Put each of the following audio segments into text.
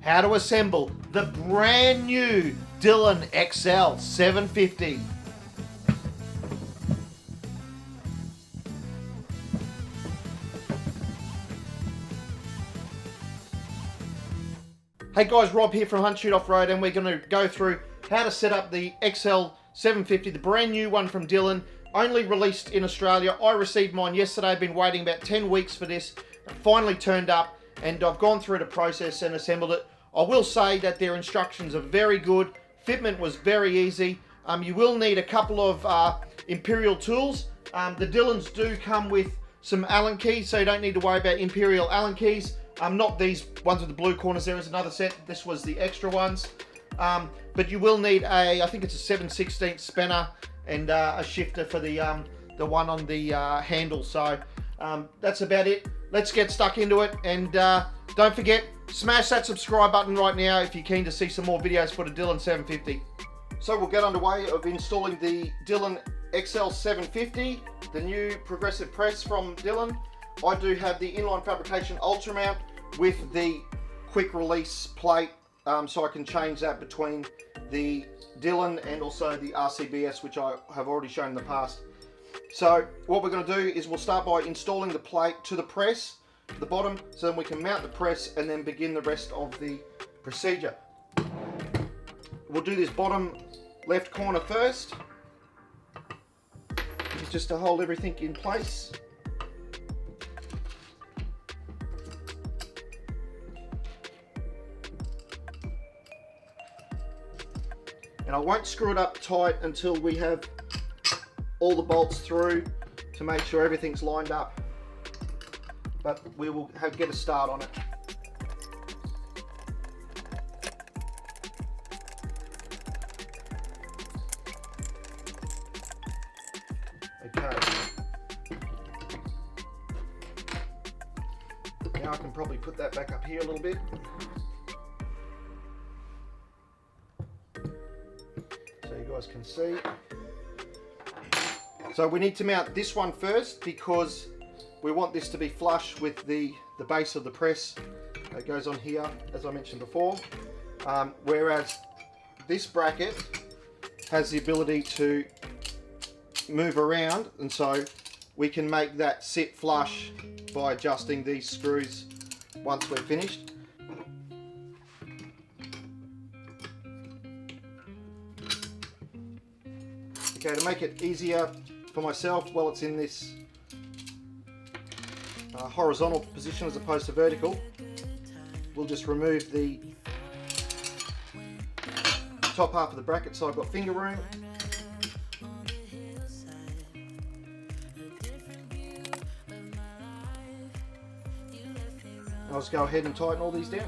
how to assemble the brand new Dillon XL750. Hey guys, Rob here from Hunt Shoot Off Road, and we're going to go through how to set up the XL750, the brand new one from Dillon, only released in Australia. I received mine yesterday. I've been waiting about 10 weeks for this. It finally turned up, and I've gone through the process and assembled it. I will say that their instructions are very good. Fitment was very easy. You will need a couple of Imperial tools. The Dillons do come with some Allen keys, so you don't need to worry about Imperial Allen keys. Not these ones with the blue corners. There is another set. This was the extra ones. But you will need I think it's a 7/16 spanner and a shifter for the one on the handle. So that's about it. Let's get stuck into it. And don't forget, smash that subscribe button right now if you're keen to see some more videos for the Dillon 750. So we'll get underway of installing the Dillon XL750, the new progressive press from Dillon. I do have the Inline Fabrication Ultramount with the quick release plate, so I can change that between the Dillon and also the RCBS, which I have already shown in the past. So what we're going to do is we'll start by installing the plate to the press, to the bottom, so then we can mount the press and then begin the rest of the procedure. We'll do this bottom left corner first, just to hold everything in place. And I won't screw it up tight until we have all the bolts through to make sure everything's lined up. But we will get a start on it. Okay. Now I can probably put that back up here a little bit. Can see. So we need to mount this one first because we want this to be flush with the base of the press that goes on here, as I mentioned before, whereas this bracket has the ability to move around, and so we can make that sit flush by adjusting these screws once we're finished. Okay, to make it easier for myself while it's in this horizontal position as opposed to vertical, we'll just remove the top half of the bracket so I've got finger room. I'll just go ahead and tighten all these down.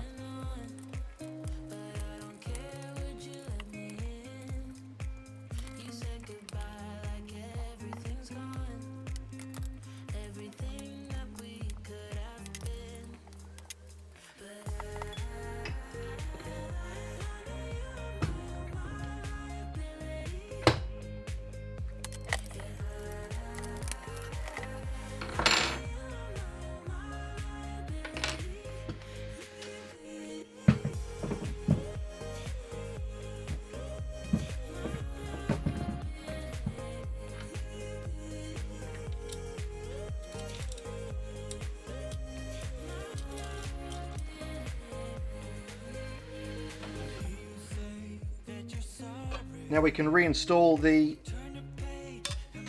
Now we can reinstall the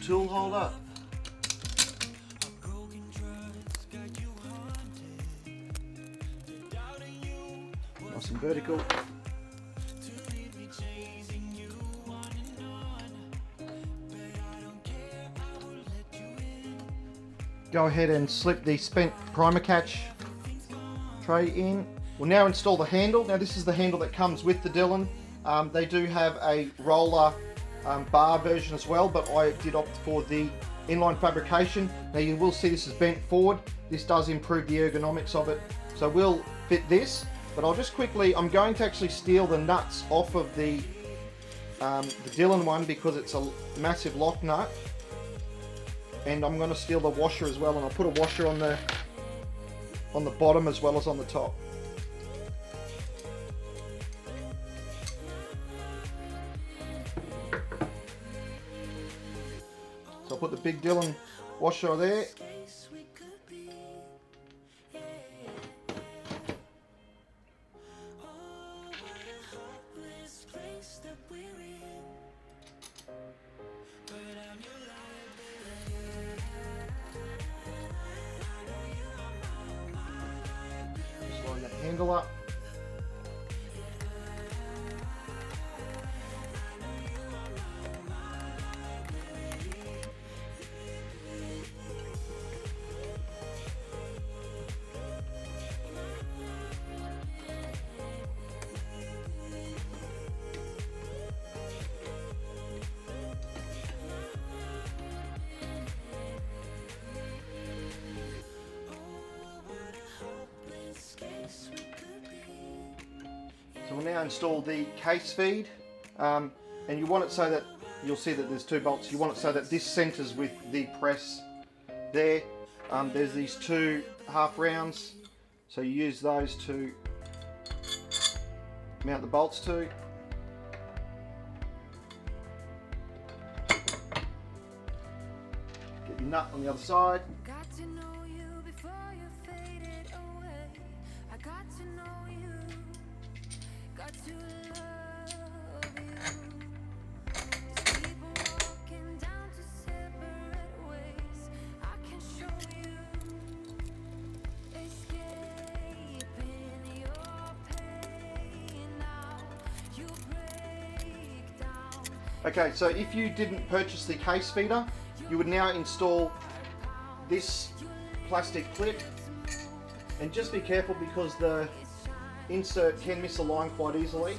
tool holder. Nice and vertical. Go ahead and slip the spent primer catch tray in. We'll now install the handle. Now this is the handle that comes with the Dillon. They do have a roller bar version as well, but I did opt for the Inline Fabrication. Now you will see this is bent forward. This does improve the ergonomics of it. So we'll fit this, but I'll just quickly, I'm going to actually steal the nuts off of the Dillon one because it's a massive lock nut. And I'm going to steal the washer as well, and I'll put a washer on the bottom as well as on the top. So I'll put the big Dillon washer there. Just line that handle up. So we'll now install the case feed, and you want it so that, you'll see that there's two bolts, you want it so that this centers with the press there. There's these two half rounds, so you use those to mount the bolts to. Get your nut on the other side. Okay, so if you didn't purchase the case feeder, you would now install this plastic clip, and just be careful because the insert can misalign quite easily.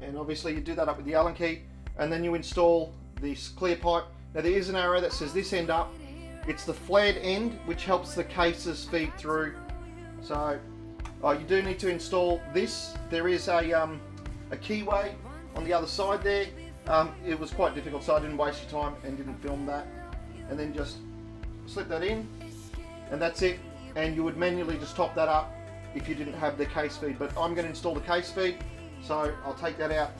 And obviously you do that up with the Allen key, and then you install this clear pipe. Now there is an arrow that says this end up. It's the flared end which helps the cases feed through. So you do need to install this. There is a keyway on the other side there. It was quite difficult, so I didn't waste your time and didn't film that. And then just slip that in, and that's it. And you would manually just top that up if you didn't have the case feed. But I'm going to install the case feed, so I'll take that out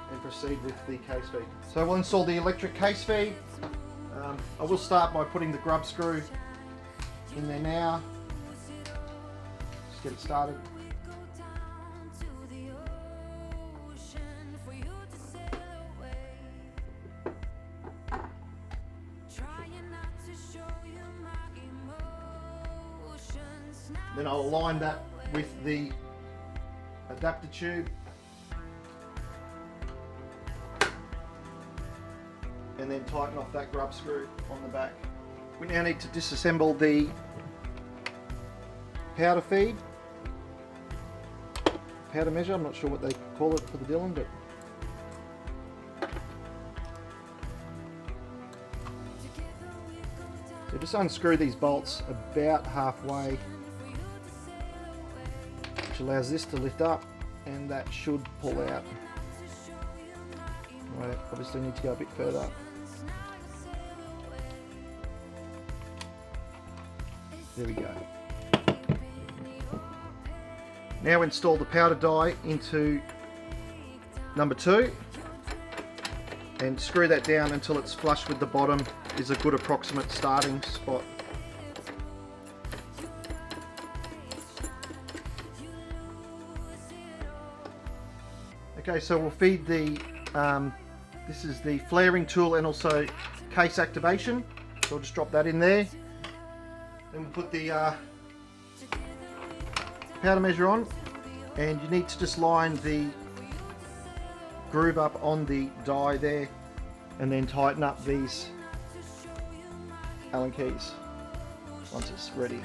and proceed with the case feed. So we'll install the electric case feed. I will start by putting the grub screw in there now. Just get it started. Then I'll align that with the adapter tube, and then tighten off that grub screw on the back. We now need to disassemble the powder feed, powder measure, I'm not sure what they call it for the Dillon, but so just unscrew these bolts about halfway, which allows this to lift up, and that should pull out. I obviously need to go a bit further. There we go. Now install the powder die into number 2 and screw that down until it's flush with the bottom is a good approximate starting spot. Okay, so we'll feed the, this is the flaring tool and also case activation. So I'll just drop that in there. Then we'll put the powder measure on, and you need to just line the groove up on the die there, and then tighten up these Allen keys once it's ready.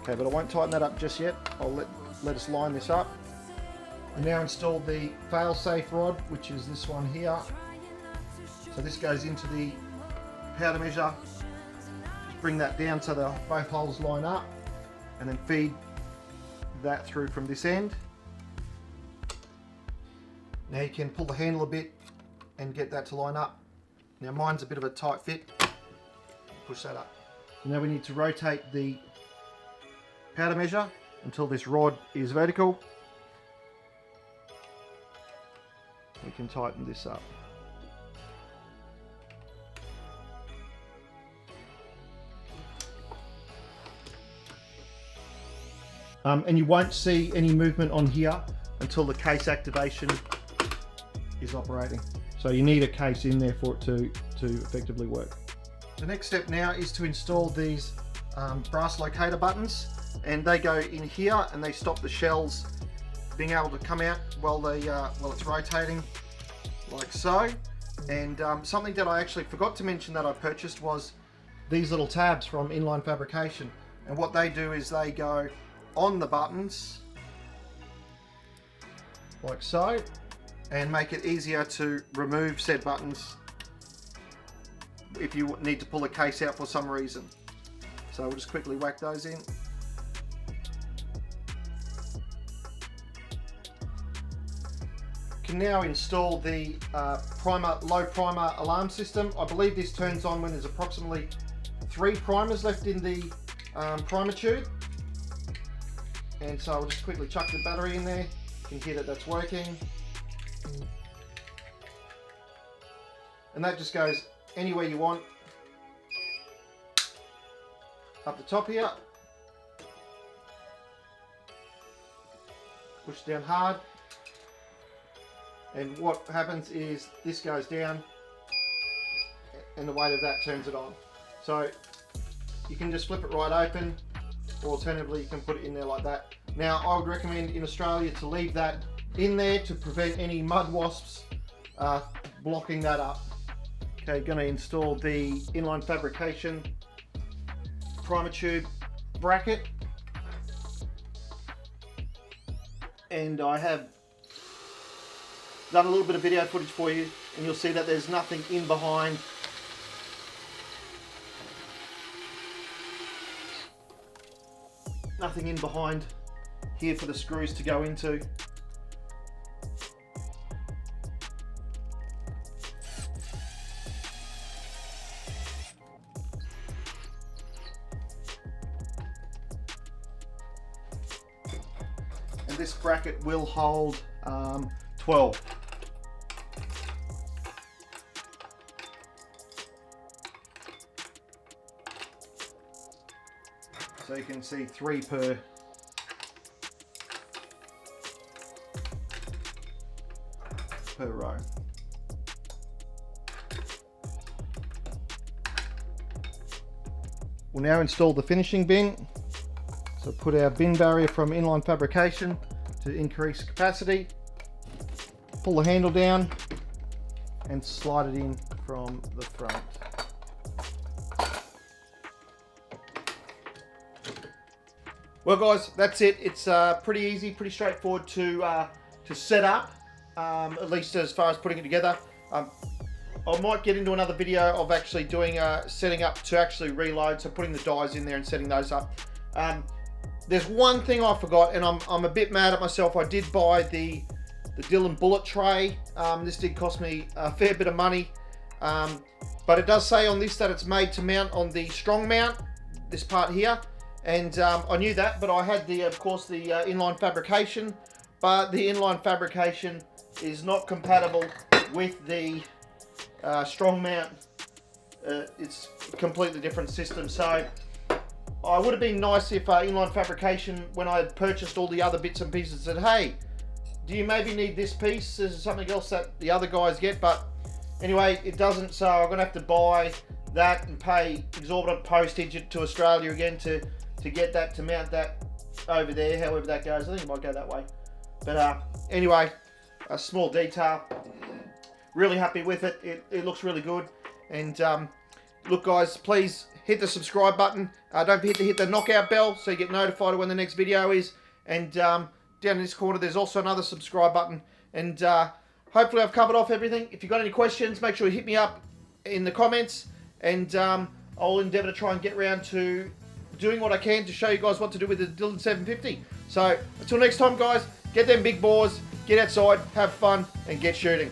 Okay, but I won't tighten that up just yet. I'll let us line this up. We now install the fail-safe rod, which is this one here. So this goes into the powder measure. Just bring that down so that both holes line up, and then feed that through from this end. Now you can pull the handle a bit and get that to line up. Now mine's a bit of a tight fit. Push that up. Now we need to rotate the powder measure until this rod is vertical. We can tighten this up. And you won't see any movement on here until the case activation is operating. So you need a case in there for it to effectively work. The next step now is to install these brass locator buttons, and they go in here and they stop the shells being able to come out while it's rotating, like so. And something that I actually forgot to mention that I purchased was these little tabs from Inline Fabrication, and what they do is they go on the buttons like so, and make it easier to remove said buttons if you need to pull a case out for some reason. So we'll just quickly whack those in. Can now install the low primer alarm system. I believe this turns on when there's approximately 3 primers left in the primer tube. And so I'll just quickly chuck the battery in there. You can hear that that's working. And that just goes anywhere you want. Up the top here. Push down hard. And what happens is this goes down and the weight of that turns it on. So you can just flip it right open, or alternatively you can put it in there like that. Now I would recommend in Australia to leave that in there to prevent any mud wasps blocking that up. Okay, going to install the Inline Fabrication primer tube bracket, and I have done a little bit of video footage for you, and you'll see that there's nothing in behind. Nothing in behind here for the screws to go into. And this bracket will hold 12. So you can see 3 per row. We'll now install the finishing bin. So put our bin barrier from Inline Fabrication to increase capacity. Pull the handle down and slide it in from the front. Well guys, that's it. It's pretty easy, pretty straightforward to set up, at least as far as putting it together. I might get into another video of actually doing setting up to actually reload, so putting the dies in there and setting those up. There's one thing I forgot, and I'm a bit mad at myself. I did buy the Dillon bullet tray. This did cost me a fair bit of money, but it does say on this that it's made to mount on the strong mount, this part here. And I knew that, but I had of course the Inline Fabrication, but the Inline Fabrication is not compatible with the strong mount. It's a completely different system. So I would have been nice if Inline Fabrication, when I had purchased all the other bits and pieces, said, hey, do you maybe need this piece? There's something else that the other guys get, but anyway, it doesn't. So I'm gonna have to buy that and pay exorbitant postage to Australia again to get that, to mount that over there, however that goes. I think it might go that way. But anyway, a small detail. Really happy with it. It looks really good. And look guys, please hit the subscribe button. Don't forget to hit the knockout bell so you get notified of when the next video is. And down in this corner there's also another subscribe button. And hopefully I've covered off everything. If you've got any questions, make sure you hit me up in the comments. And I'll endeavour to try and get around to doing what I can to show you guys what to do with the Dillon 750. So until next time guys, get them big bores, get outside, have fun, and get shooting.